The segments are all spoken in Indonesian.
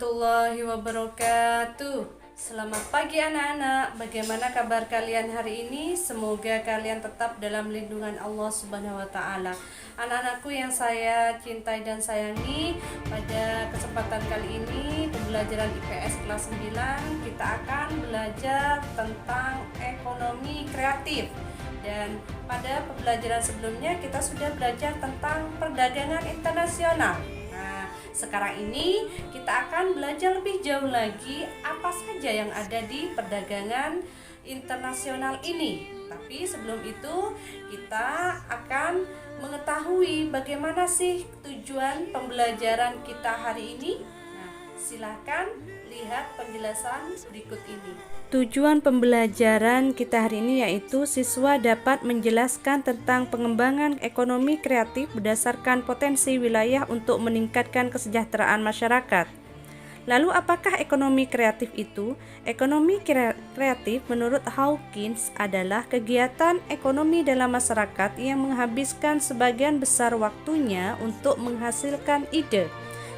warahmatullahi wabarakatuh. Selamat pagi anak-anak. Bagaimana kabar kalian hari ini? Semoga kalian tetap dalam lindungan Allah Subhanahu wa taala. Anak-anakku yang saya cintai dan sayangi, pada kesempatan kali ini pembelajaran IPS kelas 9 kita akan belajar tentang ekonomi kreatif. Dan pada pembelajaran sebelumnya kita sudah belajar tentang perdagangan internasional. Sekarang ini kita akan belajar lebih jauh lagi apa saja yang ada di perdagangan internasional ini. Tapi sebelum itu kita akan mengetahui bagaimana sih tujuan pembelajaran kita hari ini. Silakan lihat penjelasan berikut ini. Tujuan pembelajaran kita hari ini yaitu siswa dapat menjelaskan tentang pengembangan ekonomi kreatif berdasarkan potensi wilayah untuk meningkatkan kesejahteraan masyarakat. Lalu apakah ekonomi kreatif itu? Ekonomi kreatif menurut Hawkins adalah kegiatan ekonomi dalam masyarakat yang menghabiskan sebagian besar waktunya untuk menghasilkan ide,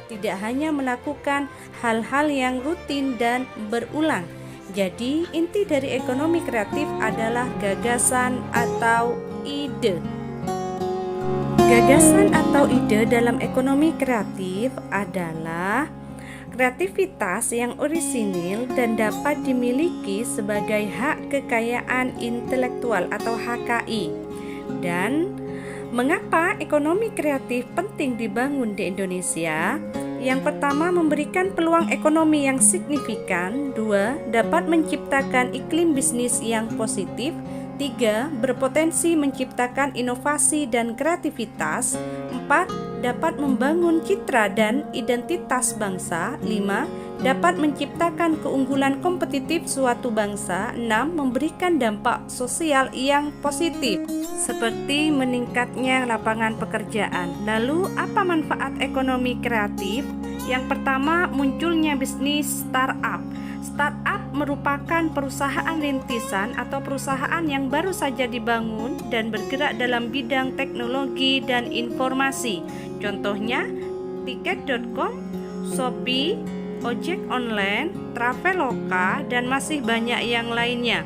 tidak hanya melakukan hal-hal yang rutin dan berulang. Jadi, inti dari ekonomi kreatif adalah gagasan atau ide. Gagasan atau ide dalam ekonomi kreatif adalah kreativitas yang orisinil dan dapat dimiliki sebagai hak kekayaan intelektual atau HKI. Dan mengapa ekonomi kreatif penting dibangun di Indonesia? Yang pertama, memberikan peluang ekonomi yang signifikan. 2, dapat menciptakan iklim bisnis yang positif. 3, berpotensi menciptakan inovasi dan kreativitas. 4, dapat membangun citra dan identitas bangsa. 5, dapat menciptakan keunggulan kompetitif suatu bangsa. 6, memberikan dampak sosial yang positif seperti meningkatnya lapangan pekerjaan. Lalu apa manfaat ekonomi kreatif? Yang pertama, munculnya bisnis startup. Startup merupakan perusahaan rintisan atau perusahaan yang baru saja dibangun dan bergerak dalam bidang teknologi dan informasi. Contohnya tiket.com, Shopee, ojek online, Traveloka, dan masih banyak yang lainnya.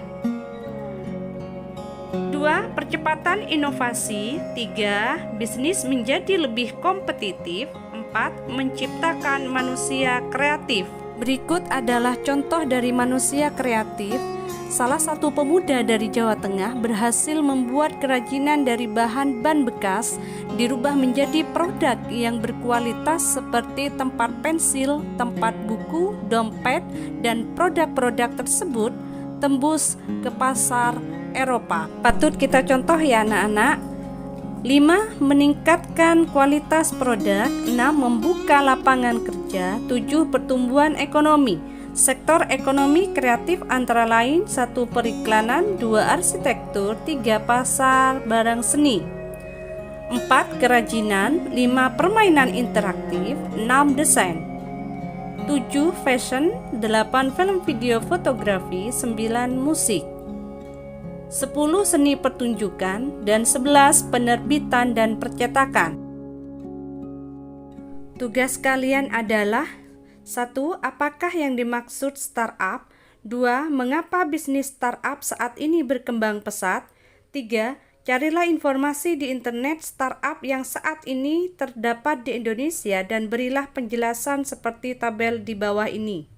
2, percepatan inovasi. 3, bisnis menjadi lebih kompetitif. 4, menciptakan manusia kreatif. Berikut adalah contoh dari manusia kreatif. Salah satu pemuda dari Jawa Tengah berhasil membuat kerajinan dari bahan ban bekas dirubah menjadi produk yang berkualitas seperti tempat pensil, tempat buku, dompet, dan produk-produk tersebut tembus ke pasar Eropa. Patut kita contoh ya anak-anak. 5, meningkatkan kualitas produk. 6, membuka lapangan kerja. 7, pertumbuhan ekonomi. Sektor ekonomi kreatif antara lain 1, periklanan, 2, arsitektur, 3, pasar barang seni, 4, kerajinan, 5, permainan interaktif, 6, desain, 7, fashion, 8, film video fotografi, 9, musik, 10, seni pertunjukan, dan 11, penerbitan dan percetakan. Tugas kalian adalah 1, apakah yang dimaksud startup? 2, mengapa bisnis startup saat ini berkembang pesat? 3, carilah informasi di internet startup yang saat ini terdapat di Indonesia dan berilah penjelasan seperti tabel di bawah ini.